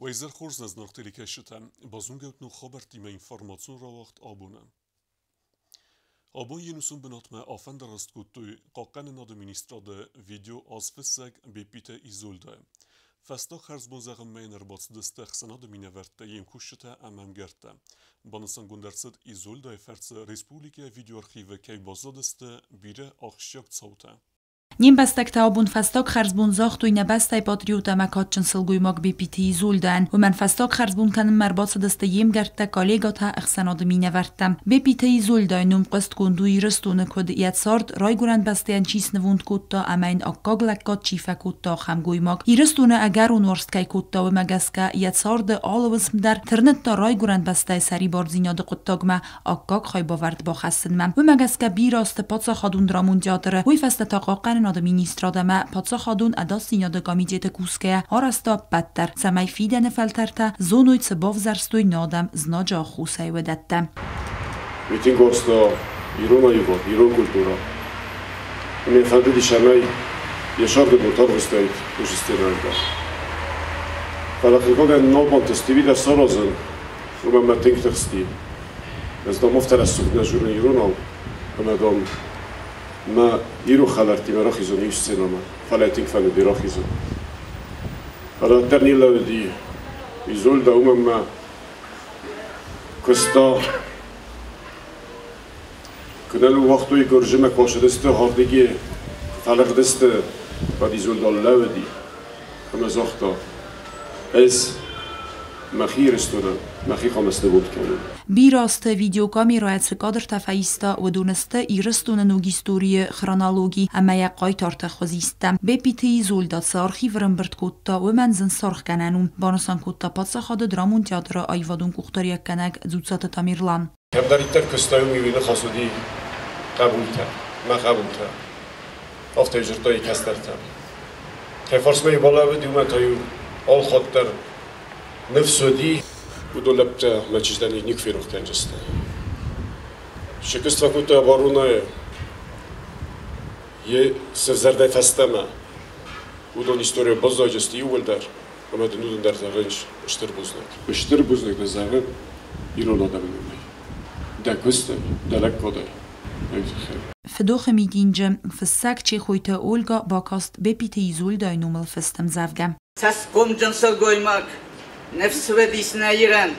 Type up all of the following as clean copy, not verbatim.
Weiser Horsnes nach Delikesheten, Bazungeut noch Robert die Information rawacht abonne. Abon jenusun benatme afenderast gutui, qaqanen administrade video asfisseg bepite izolde. Festak herzbonzagam meiner batsdeste xsanad mineverte jem kushete amam gerte. Banısan gunderset izolde ferse Respublike videoarchive kei bazadeste bire akşyak tsauta. Ним бастекта абун фастак харзбун захт уй небастай патриота макатчын сылгуймак бепити изулдан و من فستاک خرزبون کنم مرباط دسته یم گرته کالیگا تا اخساناد می نورتم بپیته ایزولدای نوم قست کندوی رستونه کد یاد سارد رای گرند بستیان چیس نوند کتا امین اکاگ لکات چیفه کتا خمگویماک ایرستونه اگر اون ورست که کتا و مگسکه یاد سارد آل وسم در ترنت تا رای گرند بسته سری بارزیناد قطاگمه اکاگ خای باورد با خستنم و مگسکه بیراست پاتسا خادون درامون جادره وی فست تاقاقن ناد مینیسترادمه پاتسا خادون اداست ایناد گامیجت کوسکه آرستا بدتر سمی فیدن فلترته زونوی باف زرستوی نادم زناجا خوسای ودتم. میتینگ واستا ایران ایوا ایران کلتورا. من فهمیدی شمای یشارد موتور وستایت وجستنالدا. فلاخیکا گن نابان تستیوی در سرازن و من میتینگ تخستی. از دام افتر از سوق نجور ایران و مدام ما ایرو خالرتی مرا خیزونی وستنام. فلایتینگ فهمیدی را خیزون. حالا ترنیلا دی ایزولدا ما کستا کنالو وقتی گرجمه کاش دسته هردگی فلق دسته بعد ایزولدا لودی همه زختا از مخیر استونه مخی خامسته بود کنم بیراست ویدیو کامیرا سکادر تفایستا و دونسته ایرستون نوگیستوری خرانالوگی اما یک قای تارت خوزیستم به پیتی زولدا سارخی ورنبرد کتا و منزن سارخ کننون بانسان کتا پاتس خاده درامون تیادر آیوادون کختاری کنگ زودسات تامیرلان هم در ایتر کستایو میبینه خاصودی قبول کرد ما قبول کرد افته جرتایی کسترتم که فرسمه بالا بدی اومد تایو آل خود در نفسودی و لبته مچیزدنی نیک فیروخ کنجسته. شکست وقتی بارونه یه سرزرده فستمه و دون استوری بازداری جستی اول در اما دنودن در زغنش اشتر بزنگ نزغن ایران آدم نمی. دکسته دلک کده. فدوخ میدینجم فسک چه خویت اولگا باکاست بپیت ایزول دای نومل فستم زفگم. تسقم جنسل گویمک. نفس ودیس نیرن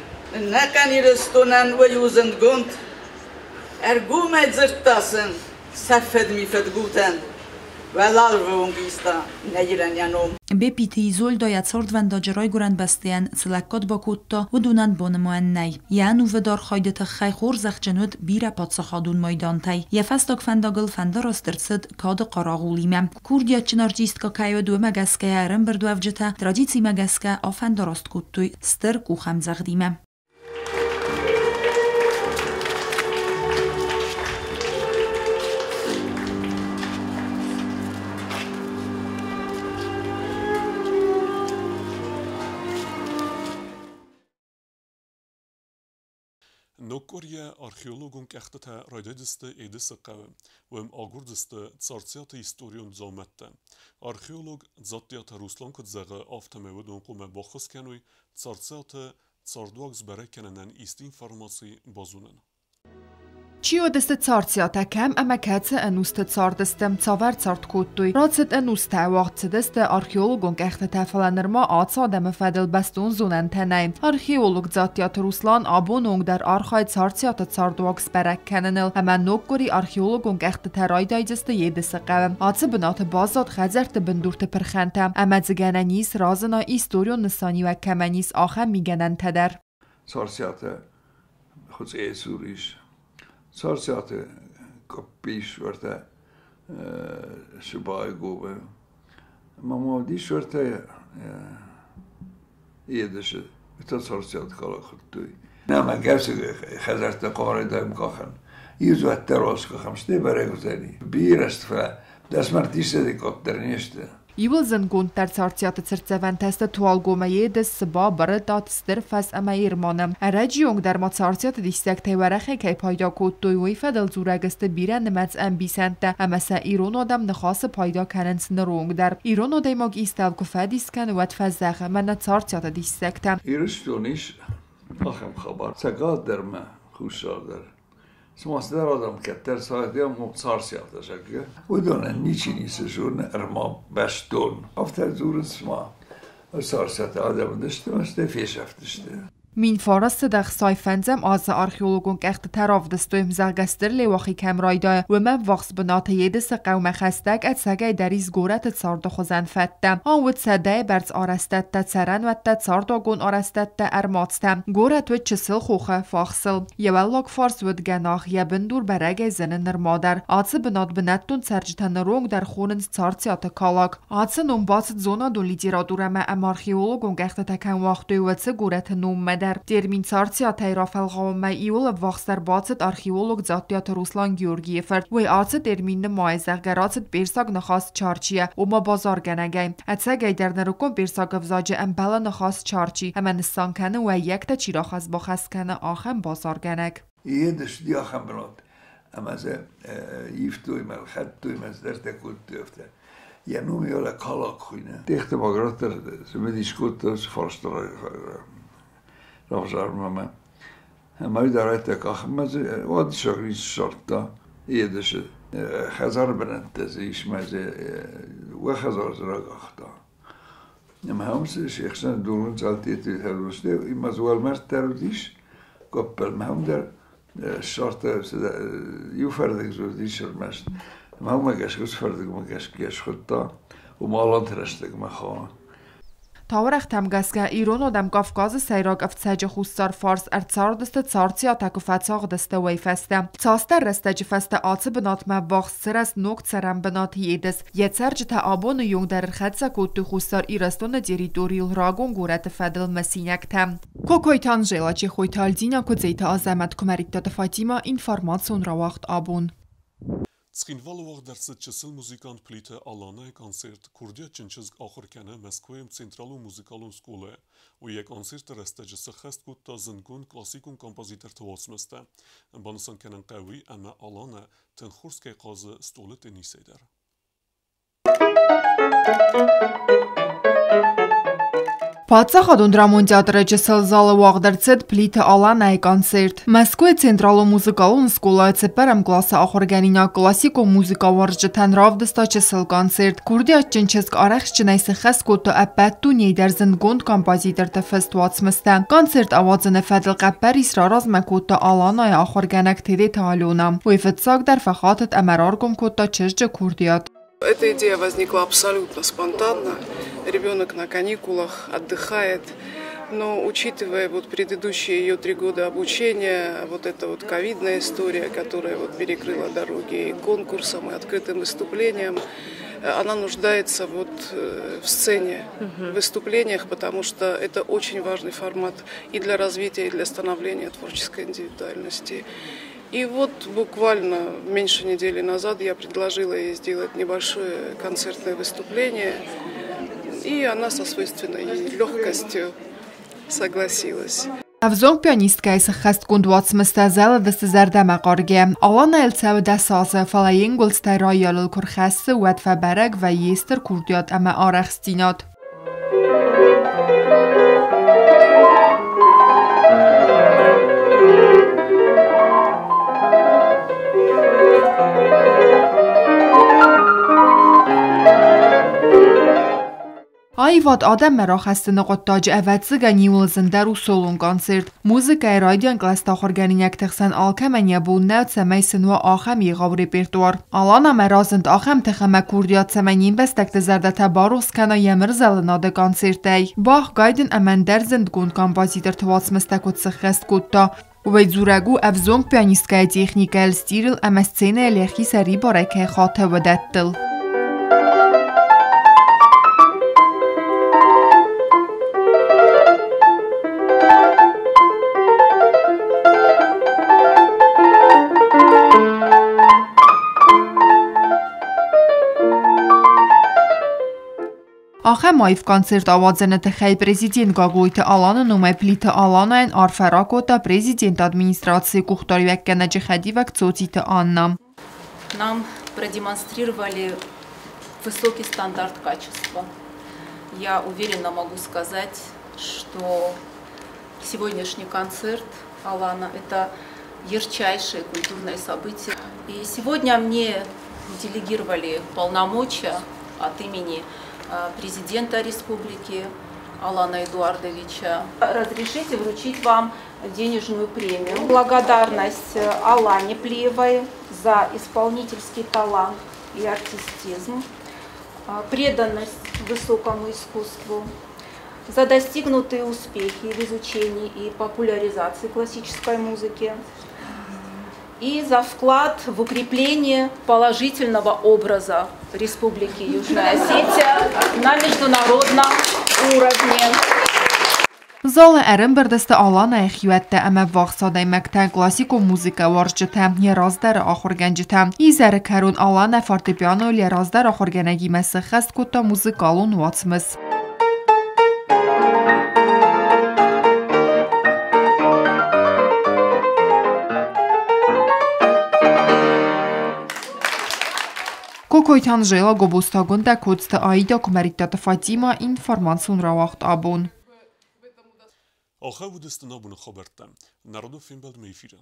نکن ایرستونن و یوزند گوند ارگومت زرتاسن سفد میفد گوتن ولال وونگیستا نیرن یانوم بپیتی ایزول داید سرد وندا جرای گرند بستیان سلکات با کوتا و دونند بانمان نی یعنو ودار خایدت خی خور زخ جنود بیر پاتسا خادون مایدان تای یفستاک فنداگل فندا راسترسد کاد قراغولیمم کوردیا چنارجیست که کایو دو مگسکه ارم بردو افجته تراجیسی مگسکه آفندا راست کوتوی ستر کوخم زغدیمم نوکوریا آرخیولوگون کهته رایدسته ایدس قوم و ام آگوردسته تسارسیات هیستوریون زامته. آرخیولوگ زاتیات روسلان کد زغه آفتمه و دون قوم باخس کنوی تسارسیات تساردواغز برای کننن ایست اینفارماسی بازونن. چیو دست تسارسیاتا کم اما کتس انوست تساردستم تساور تسارد کودوی رادست انوست وقت دست آرخیولوگون کهته تفلنرما آتسا دم فدل بستون زونن تنایم. آرخیولوگ زاتیات روسلان آبونونگ در آرخای تسارسیات تساردواغز برک کننل اما نوکوری آرخیولوگون کهته ترای دایجست یدس قوم. آتس بنات بازاد خزرت بندورت پرخنتم اما زگننیس رازنا ایستوریون نسانی و کمنیس آخم میگنن تدر. تسارسیات خود ایسوریش تسارسیات کپیش ورته شبای گوبه اما دیش ورته یدشه تسارسیات کلا خودتوی نه من گفت خزرت قاره دایم کاخن یزو اتراس کاخم شده برای گذاری بیرست فا دست مرتیسته دیکات در نیشته Iwl zengund der Zarziate Zerzeven-teste tualgomeje des Sba Baradat Sterfas ama Irmanım. Erajiyong der Mazarziate distekte verache که پایدا کودتوی وی فدل زورگست بیرن نمت ام بیسنته امسا ایرون آدم نخواست پایدا کننس نرونگ در ایرون آدماگ ایستال کفادیس کن و تفزخه من نتارتیات دیستکتم ایرشتونیش آخم خبر سگاد در ما خوشار در سماست در آدم کتر ساعتی هم مبصارسیات شکل و دونه نیچی نیستشون ارما بشتون افتر زور سما سارسیات آدم داشته مسته فیش افتشته Min forest dag Saifenzem az archeologon echt taraf destoim zagester lewachi kamrayda و من وقت بنات یدس قوم خستگ ات سگای دریز گورت تسارد خوزن فتم آن ود سده برز آرستت تا سرن و تا تسارداگون آرستت تا ارماتستم گورت ود چسل خوخه فاخسل یولاک فارس ود گناخ یبندور برگ زن نرمادر آتس بنات بنتون سرجتن رونگ در خونن سارتیات کالاک آتس نومبات زونا دون لیتراتورم ام archeologon echt تکن وقتی ود گورت نوم مدر Termin Sarciatei Rafael Gaumei Iul wachster Bazet Archäolog Zatiat Ruslan Georgiefer, wo Arzt termin Maizer Gerazet Bersag nachas Charchie, Oma Bazar Genegei. Etzegei der Nerukon Bersag Vzaje Embala nachas Charchi, Hemen Sankane و یکتا چیراخ از باخسکنه آخم بازار گنگ. یهدش دی آخم بلاد. اما از یفتوی مل خدتوی مزدر تکود تیفته. یعنومی ولا کالاک خوینه. دیخت باگراتر سمدیش کود تاس فرستر رافزار ماما. ما يدرت كأخ مزه وادي شغلي شرطة يدش خزار بنتزيش مزه وخزار زرق أخطا. نما همس شيخنا دورن زالتيت هالوسته إما زوال مرت تروديش قبل ما هم در شرطة يفردك زوديش المشت. ما هم مجاش فردك مجاش خطة وما لانترشتك ما خان. Taurecht am Gaska Iron und am Kafkaz Seirag auf Zage Hustar Fars erzardeste Zarziatak auf Verzardeste Wayfeste. Zaster Restage Feste Aze benat ma wachseres nog Zeram benat jedes. Jetzergete Abone Jung der Chetza Kutu Hustar Irastone Territorial Ragon Gurete Fedel Messinektem. Kokoitan Jela Chehoitaldina Kodzeta Azamat Komerita Fatima Information Rawacht Abon. Цхинваловах дерсе чесел музикант плите Алана концерт Курдия чинчез ахыркане Москваем централу музыкалун скуле у я концерт растеже сахаст кут та зынгун классикун композитор твосместе бансан кенен кави ама Алана тенхурская казы столы тенисейдер. Պատսախադուն դրամոն թատրը ջսել զալը վաղդրցետ պլիթը ալանայ կոնցերտ։ Մոսկվա ցենտրալո մուզիկալուն սկոլայցը պերամ կլասը ախորգանինա կլասիկո մուզիկա վարժջտան ռավդստա ջսել կոնցերտ։ Կուրդիա չնչեսկ արախ չնայսը խես կոտո ապատու նեյդերզն գոնդ կոմպոզիտոր տֆստուած մստա։ Կոնցերտ ավազնը ֆադլ կապար իսրարազ մակոտո ալանայ ախորգանակ թեդե թալյոնա։ Ուйфетсак դար ֆախատտ ամարարգում կոտո չժջը Курдият. Эта идея возникла абсолютно спонтанно. Ребенок на каникулах отдыхает, но учитывая вот предыдущие ее 3 года обучения, вот эта вот ковидная история, которая вот перекрыла дороги и конкурсам, и открытым выступлениям, она нуждается вот в сцене, в выступлениях, потому что это очень важный формат и для развития, и для становления творческой индивидуальности. И вот буквально меньше недели назад я предложила ей сделать небольшое концертное выступление, и она со свойственной ей легкостью согласилась. Avzong pianistka is khast kundwats mestazela de zerda maqarge. Alana elsev de sazı falayın gulstay rayalul kurxası wad fabereg ve yester Kurdiyat ama araxstinat. Ayvad adam meraxəstini qottac əvətsi gəniyuluzun dəru solun konsert. Muzika radiyan qlasta xorganiyak təxsən alkəməniyə bu nəv səməysin və axəm yığav repertuar. Alana mərazınd axəm təxəmə Kurdiyat səmənin bəstəkdə zərdə təbaruz kəna yəmir zəlinadı konsertəy. Bax qaydın əmən dərzind qund kompozitor tvac məstəkot sıxəst qotta. ویزورگو افزونگ پیانیستگای تکنیکال ستیرل اما سцене لخی سری بارکه خاطه و دتل. Ախե մայվ կոնցերտ ավազենը տխայ prezident գագույթը ալանը նոմայ պլիթը ալանային արֆարակոտա prezident администрации կուխտորիվակ կենաջի խադիվակ ծոցիթը աննամ. Нам продемонстрировали высокий стандарт качества. Я уверенно могу сказать, что сегодняшний концерт Алана – это ярчайшее культурное событие. И сегодня мне делегировали полномочия от имени президента республики Алана Эдуардовича. Разрешите вручить вам денежную премию. Благодарность Алане Плиевой за исполнительский талант и артистизм, преданность высокому искусству, за достигнутые успехи в изучении и популяризации классической музыки и за вклад в укрепление положительного образа Республики Южная Осетия на международном уровне. Zale erin berdeste alana exiyette ama vaxsaday mekten klasiko muzika varjıtem yerazdar axorgencitem izere karun alana fortepiano yerazdar axorgenegi mesixest kutta muzikalun vatsmız. Kokoytan jela gobustagun da kodste aida kumeritata Fatima informacion rawacht abon. آخه بودست نابون خبرتم. نردو فیلم بعد میفیره.